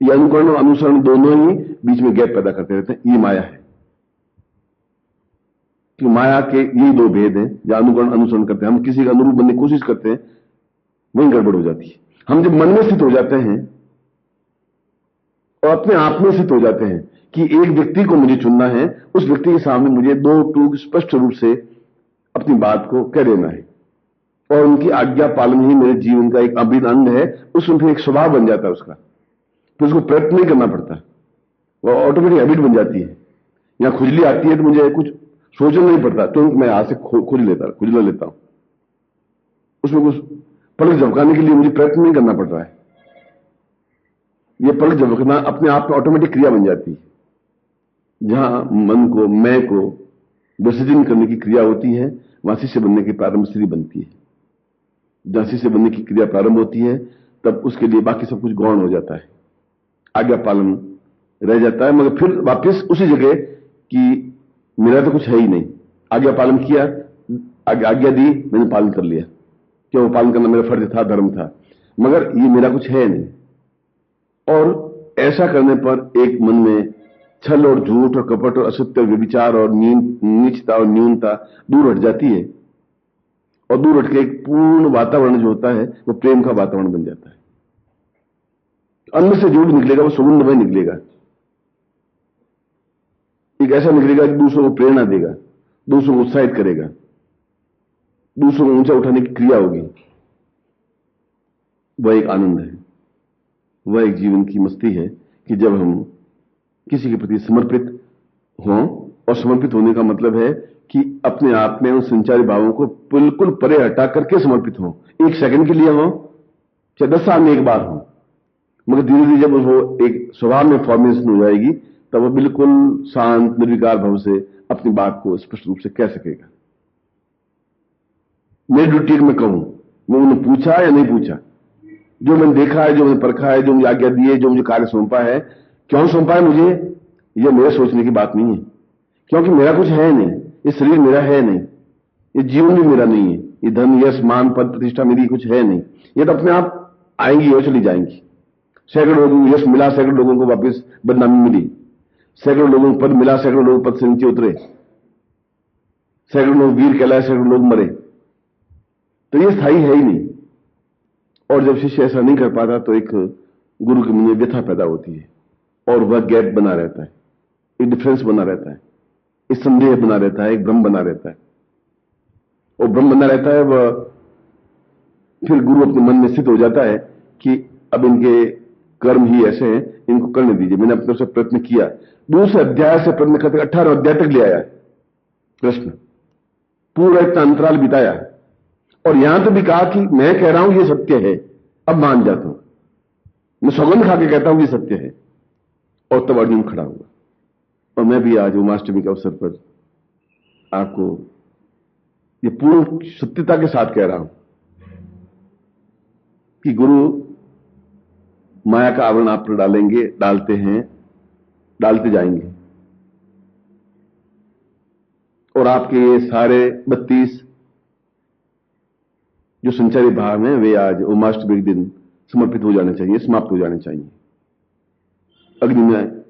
ये अनुकरण और अनुसरण दोनों ही बीच में गैप पैदा करते रहते हैं। ये माया है कि माया के यही 2 भेद हैं, जहां अनुकरण अनुसरण करते हैं, हम किसी का अनुरूप बनने की कोशिश करते हैं, वहीं गड़बड़ हो जाती है। हम जब मन में स्थित हो जाते हैं और अपने आप में स्थित हो जाते हैं कि एक व्यक्ति को मुझे चुनना है, उस व्यक्ति के सामने मुझे 2 टूक स्पष्ट रूप से अपनी बात को कह देना है, और उनकी आज्ञा पालन ही मेरे जीवन का एक अभिन्न अंग है, उसमें फिर एक स्वभाव बन जाता है उसका, फिर उसको प्रयत्न नहीं करना पड़ता, वह ऑटोमेटिक हैबिट बन जाती है। यहां खुजली आती है तो मुझे कुछ सोचना नहीं पड़ता, तो मैं हाथ से खुजला लेता हूं, उसमें कुछ पलक झपकाने के लिए मुझे प्रयत्न नहीं करना पड़ रहा है। यह पलक झपकना अपने आप में ऑटोमेटिक क्रिया बन जाती है। जहां मन को, मैं को विसर्जन करने की क्रिया होती है, वहां शिष्य बनने की प्रारंभ स्थिति बनती है। जहां शिष्य बनने की क्रिया प्रारंभ होती है, तब उसके लिए बाकी सब कुछ गौण हो जाता है, आज्ञा पालन रह जाता है, मगर फिर वापस उसी जगह कि मेरा तो कुछ है ही नहीं। आज्ञा पालन किया, आज्ञा दी, मैंने पालन कर लिया, क्यों? पालन करना मेरा फर्ज था, धर्म था, मगर ये मेरा कुछ है नहीं। और ऐसा करने पर एक मन में छल और झूठ और कपट और असत्य और व्यभिचार और नीचता और न्यूनता दूर हट जाती है, और दूर हट के एक पूर्ण वातावरण जो होता है वो प्रेम का वातावरण बन जाता है। अंदर से जो भी निकलेगा वो सुगंधमय निकलेगा, एक ऐसा निकलेगा कि दूसरों को प्रेरणा देगा, दूसरों को उत्साहित करेगा, दूसरों को ऊंचा उठाने की क्रिया होगी। वह एक आनंद है, वह एक जीवन की मस्ती है कि जब हम किसी के प्रति समर्पित हों, और समर्पित होने का मतलब है कि अपने आप में उन संचारी भावों को बिल्कुल परे हटा करके समर्पित हों। 1 सेकंड के लिए हो, चाहे 10 साल में एक बार हो, मगर धीरे धीरे जब वो एक स्वभाव में फॉर्मेशन हो जाएगी, तब वो बिल्कुल शांत निर्विकार भाव से अपनी बात को स्पष्ट रूप से कह सकेगा। मेरी ड्यूटी मैं कहूं, मैं उन्होंने पूछा या नहीं पूछा, जो मैंने देखा है, जो मैंने परखा है, जो मुझे आज्ञा दी है, जो मुझे कार्य सौंपा है, क्यों सौंपा है मुझे, यह मेरे सोचने की बात नहीं है, क्योंकि मेरा कुछ है नहीं, ये शरीर मेरा है नहीं, ये जीवन भी मेरा नहीं है, ये धन यश मान पद प्रतिष्ठा मेरी कुछ है नहीं, ये तो अपने आप आएंगी और चली जाएंगी। सैकड़ों लोगों को यश मिला, सैकड़ों लोगों को वापस बदनामी मिली, सैकड़ों लोगों को पद मिला, सैकड़ों लोग पद से नीचे उतरे, सैकड़ों लोग वीर कहलाए, सैकड़ों लोग मरे। तो ये स्थायी है ही नहीं। और जब शिष्य ऐसा नहीं कर पाता तो एक गुरु के मन में व्यथा पैदा होती है और वह गैप बना रहता है, एक डिफरेंस बना रहता है, एक संदेह बना रहता है, एक भ्रम बना रहता है। और भ्रम बना रहता है, वह फिर गुरु अपने मन में स्थित हो जाता है कि अब इनके कर्म ही ऐसे हैं, इनको करने दीजिए। मैंने अपने से प्रयत्न किया, दूसरे अध्याय से प्रयत्न करते 18 अध्याय तक ले आया कृष्ण, पूरा इतना अंतराल बिताया और यहां तो भी कहा कि मैं कह रहा हूं ये सत्य है, अब मान जाता हूं, मैं सौगंध खा के कहता हूं ये सत्य है। और तब अर्जुन खड़ा हुआ। और मैं भी आज उमाष्टमी के अवसर पर आपको ये पूर्ण सत्यता के साथ कह रहा हूं कि गुरु माया का आवरण आप पर डालेंगे, डालते हैं, डालते जाएंगे। और आपके ये सारे 32 जो संचारी भाव हैं वे आज उमाष्टमी के दिन समर्पित हो जाने चाहिए, समाप्त हो जाने चाहिए, अग्नि में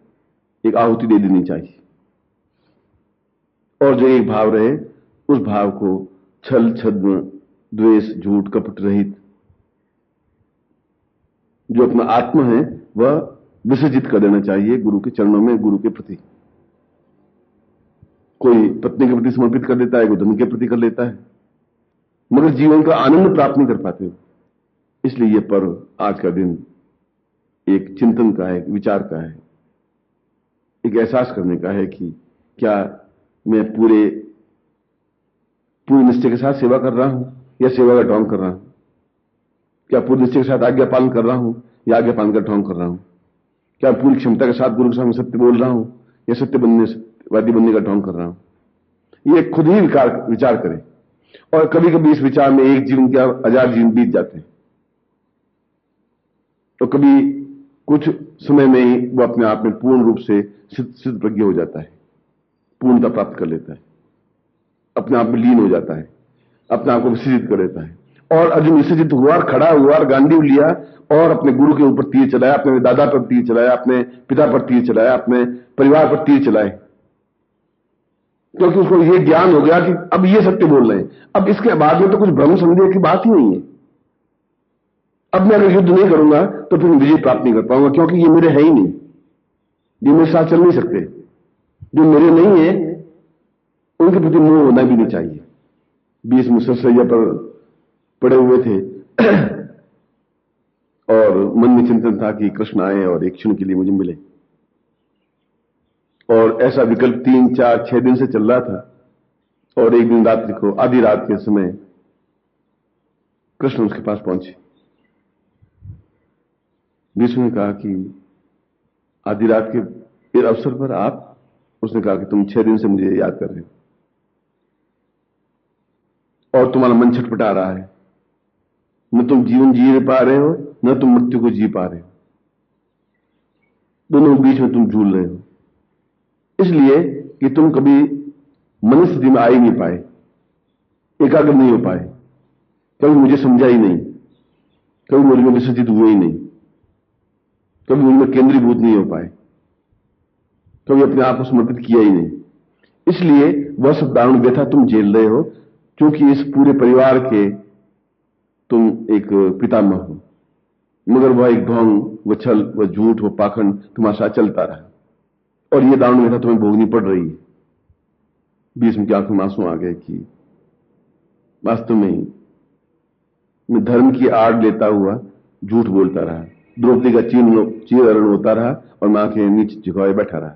एक आहुति दे देनी चाहिए। और जो एक भाव रहे उस भाव को छल छद्म द्वेष झूठ कपट रहित जो अपना आत्मा है वह विसर्जित कर देना चाहिए गुरु के चरणों में, गुरु के प्रति। कोई पत्नी के प्रति समर्पित कर देता है, कोई धन के प्रति कर लेता है, मगर जीवन का आनंद प्राप्त नहीं कर पाते हो। इसलिए यह पर्व आज का दिन एक चिंतन का है, एक विचार का है, एक एहसास करने का है कि क्या मैं पूरे निश्चय के साथ सेवा कर रहा हूं या सेवा का ढोंग कर रहा हूं? क्या पूरी निश्चय के साथ आज्ञा पालन कर रहा हूं या आज्ञा पालन का ढोंग कर रहा हूं? क्या पूरी क्षमता के साथ गुरु के सामने सत्य बोल रहा हूं या सत्यवादी बनने का ढोंग कर रहा हूं? ये खुद ही विचार करें। और कभी कभी इस विचार में एक जीवन क्या 1000 जीवन बीत जाते हैं, तो कभी कुछ समय में ही वो अपने आप में पूर्ण रूप से सिद्ध प्रज्ञ हो जाता है, पूर्णता प्राप्त कर लेता है, अपने आप में लीन हो जाता है, अपने आप को विसर्जित कर लेता है। और अर्जुन विसर्जित हुआ, खड़ा हुआ, गांडीव लिया और अपने गुरु के ऊपर तीर चलाया, अपने दादा पर तीर चलाया, अपने पिता पर तीर चलाया, अपने परिवार पर तीर चलाए, क्योंकि उसको यह ज्ञान हो गया कि अब ये सत्य बोल रहे हैं, अब इसके बाद में तो कुछ भ्रम संदेह की बात ही नहीं है। अब मैं अगर युद्ध नहीं करूंगा तो फिर विजय प्राप्त नहीं कर पाऊंगा, क्योंकि ये मेरे है ही नहीं, ये मेरे साथ चल नहीं सकते। जो मेरे नहीं है उनके प्रति मोह होना भी नहीं चाहिए। 20 मुसलसैया पर पड़े हुए थे और मन में चिंतन था कि कृष्ण आए और एक क्षण के लिए मुझे मिले, और ऐसा विकल्प 3, 4, 6 दिन से चल रहा था। और एक दिन रात्रि को आधी रात के समय कृष्ण उसके पास पहुंचे। विष्णु ने कहा कि आधी रात के अवसर पर आप? उसने कहा कि तुम 6 दिन से मुझे याद कर रहे हो और तुम्हारा मन छटपटा रहा है, न तुम जीवन जी पा रहे हो न तुम मृत्यु को जी पा रहे हो, दोनों के बीच में तुम झूल रहे हो, इसलिए कि तुम कभी मन स्थिति में आ ही नहीं पाए, एकाग्र नहीं हो पाए, कभी मुझे समझा ही नहीं, कभी मुझ में विसर्जित हुए ही नहीं, कभी मुझ में केंद्रीभूत नहीं हो पाए, कभी अपने आप को समर्पित किया ही नहीं। इसलिए वह सब दारुण व्यथा तुम झेल रहे हो, क्योंकि इस पूरे परिवार के तुम एक पितामह हो, मगर वह एक ढोंग, वह छल, वह झूठ, वह पाखंड तुम्हारे साथ चलता रहा और यह दारुण व्यथा तुम्हें भोगनी पड़ रही है। भीष्म की आंखों में आंसू आ गए कि वास्तव में मैं धर्म की आड़ लेता हुआ झूठ बोलता रहा, द्रौपदी का चीरहरण होता रहा और मैं आंखें नीचे झुकाए बैठा रहा,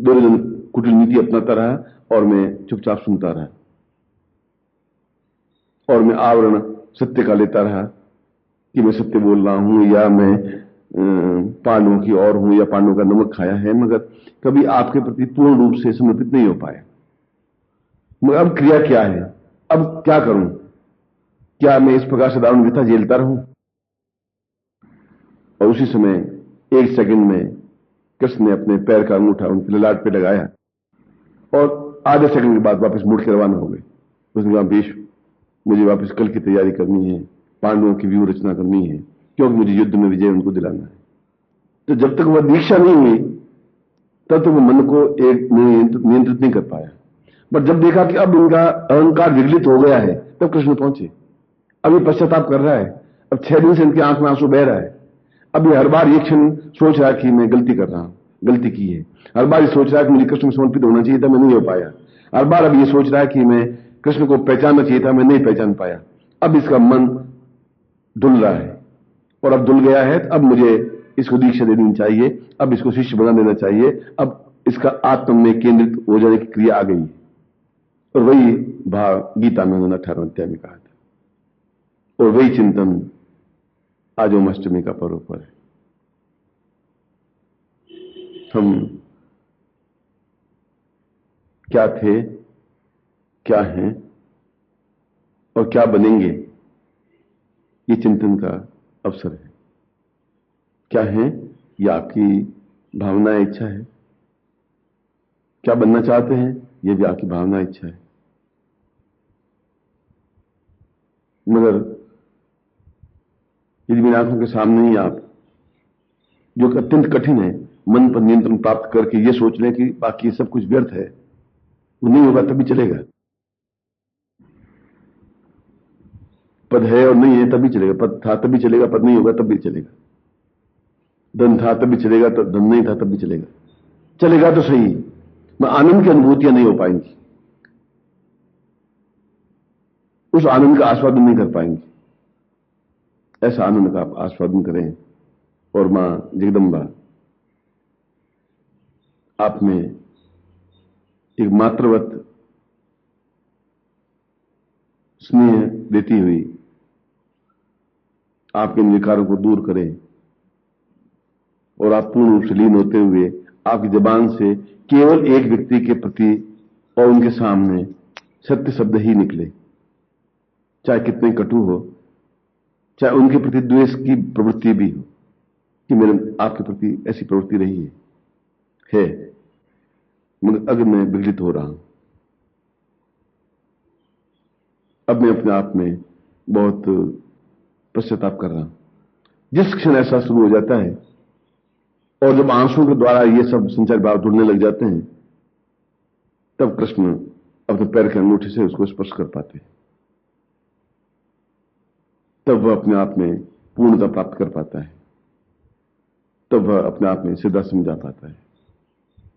दुर्योधन कुटिल नीति अपनाता रहा और मैं चुपचाप सुनता रहा, और मैं आवरण सत्य का लेता रहा कि मैं सत्य बोल रहा हूं या मैं पांडवों की ओर हूं या पांडवों का नमक खाया है, मगर कभी आपके प्रति पूर्ण रूप से समर्पित नहीं हो पाया। मगर अब क्रिया क्या है, अब क्या करूं? क्या मैं इस प्रकार से दारुण व्यथा झेलता रहूं? और उसी समय 1 सेकंड में कृष्ण ने अपने पैर का अंगूठा उनके ललाट पे लगाया और आधे सेकंड के बाद वापस मुड़ के रवाना हो गए। उसने कहा भीष्म मुझे वापस कल की तैयारी करनी है, पांडवों की व्यूह रचना करनी है, क्योंकि मुझे युद्ध में विजय उनको दिलाना है। तो जब तक वह दीक्षा नहीं हुई तब तक वो मन को एक नियंत्रित नहीं कर पाया। पर जब देखा कि अब उनका अहंकार विगलित हो गया है, तब कृष्ण पहुंचे। अब ये पश्चाताप कर रहा है, अब 6 दिन से इनकी आंख में आंसू बह रहा है। अब ये हर बार ये क्षण सोच रहा है कि मैं गलती कर रहा हूं, गलती की है। हर बार ये सोच रहा है कि मुझे कृष्ण में समर्पित होना चाहिए था, मैं नहीं हो पाया। हर बार अब ये सोच रहा है कि मैं कृष्ण को पहचानना चाहिए था, मैं नहीं पहचान पाया। अब इसका मन धुल रहा है, और अब धुल गया है तो अब मुझे इसको दीक्षा दे देनी चाहिए, अब इसको शिष्य बना देना चाहिए। अब इसका आत्म में केंद्रित हो जाने की क्रिया आ गई है। और वही भाव गीता में उन्होंने 18वें अध्याय में कहा था, और वही चिंतन आज अष्टमी का पर्व पर है। हम क्या थे, क्या हैं और क्या बनेंगे, ये चिंतन का अवसर है। क्या है, ये आपकी भावना इच्छा है। क्या बनना चाहते हैं, ये भी आपकी भावना इच्छा है। मगर यदि मेरी आंखों के सामने ही आप, जो कि अत्यंत कठिन है, मन पर नियंत्रण प्राप्त करके ये सोच लें कि बाकी सब कुछ व्यर्थ है, वो नहीं होगा तभी चलेगा। पद है और नहीं है तभी चलेगा, पद था तभी चलेगा, पद नहीं होगा तब भी चलेगा। धन था तभी चलेगा, तो धन नहीं था तब भी चलेगा। चलेगा तो सही, मैं आनंद की अनुभूतियां नहीं हो पाएंगी, उस आनंद का आस्वादन नहीं कर पाएंगे। ऐसा आनंद का आप आस्वादन करें, और मां जगदंबा आप में एक मातृवत स्नेह देती हुई आपके इन विकारों को दूर करें, और आप पूर्ण रूप से लीन होते हुए आपकी जबान से केवल एक व्यक्ति के प्रति और उनके सामने सत्य शब्द ही निकले, चाहे कितने कटु हो, चाहे उनके प्रति द्वेष की प्रवृत्ति भी हो, कि मेरे आपके प्रति ऐसी प्रवृत्ति रही है, मगर अगर मैं विगलित हो रहा हूं, अब मैं अपने आप में बहुत पश्चाताप कर रहा हूं। जिस क्षण ऐसा शुरू हो जाता है, और जब आंसू के द्वारा ये सब संचार भाव जुड़ने लग जाते हैं, तब कृष्ण अपने पैर के अंगूठे से उसको स्पर्श कर पाते हैं। तब वह अपने आप में पूर्णता प्राप्त कर पाता है, तब वह अपने आप में सीधा समझा पाता है,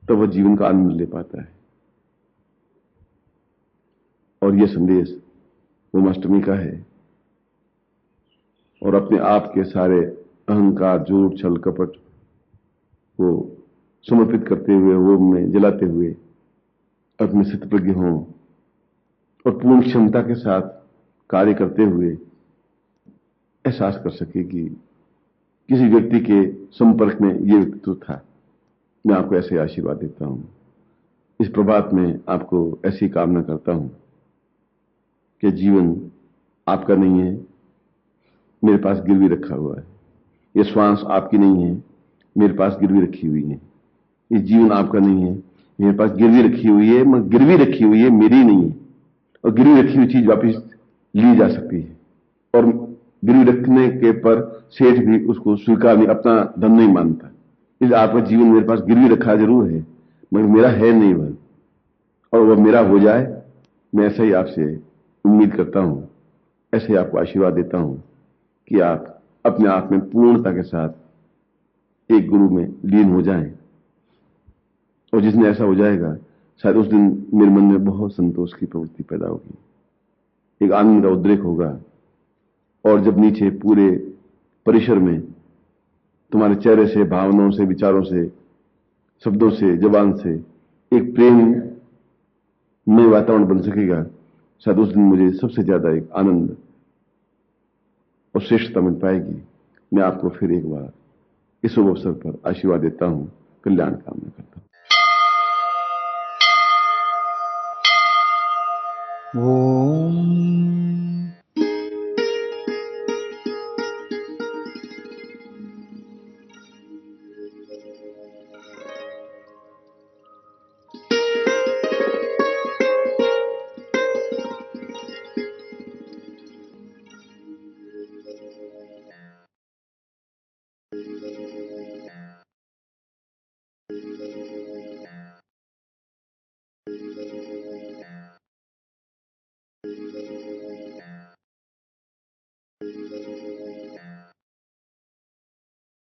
तब वह जीवन का आनंद ले पाता है। और यह संदेश अष्टमी का है, और अपने आप के सारे अहंकार, झूठ, छल, कपट को समर्पित करते हुए, वो में जलाते हुए अपने स्थितप्रज्ञ हों, और पूर्ण क्षमता के साथ कार्य करते हुए एहसास कर सके कि किसी व्यक्ति के संपर्क में ये व्यक्तित्व था। मैं आपको ऐसे आशीर्वाद देता हूं। इस प्रभात में आपको ऐसी कामना करता हूं कि जीवन आपका नहीं है, मेरे पास गिरवी रखा हुआ है। ये श्वास आपकी नहीं है, मेरे पास गिरवी रखी हुई है। ये जीवन आपका नहीं है, मेरे पास गिरवी रखी हुई है, मगर गिरवी रखी हुई है, मेरी नहीं है। और गिरवी रखी हुई चीज वापस ली जा सकती है, और गिरवी रखने के पर सेठ भी उसको स्वीकार नहीं, अपना धन नहीं मानता। इसलिए आपका जीवन मेरे पास गिरवी रखा जरूर है, मगर मेरा है नहीं वह, और वह मेरा हो जाए, मैं ऐसा ही आपसे उम्मीद करता हूं, ऐसे ही आपको आशीर्वाद देता हूं कि आप अपने आप में पूर्णता के साथ एक गुरु में लीन हो जाएं। और जिस दिन ऐसा हो जाएगा, शायद उस दिन मेरे मन में बहुत संतोष की प्रवृत्ति पैदा होगी, एक आनंद का उद्रेक होगा। और जब नीचे पूरे परिसर में तुम्हारे चेहरे से, भावनाओं से, विचारों से, शब्दों से, जबान से एक प्रेम में वातावरण बन सकेगा, शायद उस दिन मुझे सबसे ज्यादा एक आनंद और श्रेष्ठता मिल पाएगी। मैं आपको फिर एक बार इस शुभ अवसर पर आशीर्वाद देता हूं, कल्याण कामना करता हूं। ओम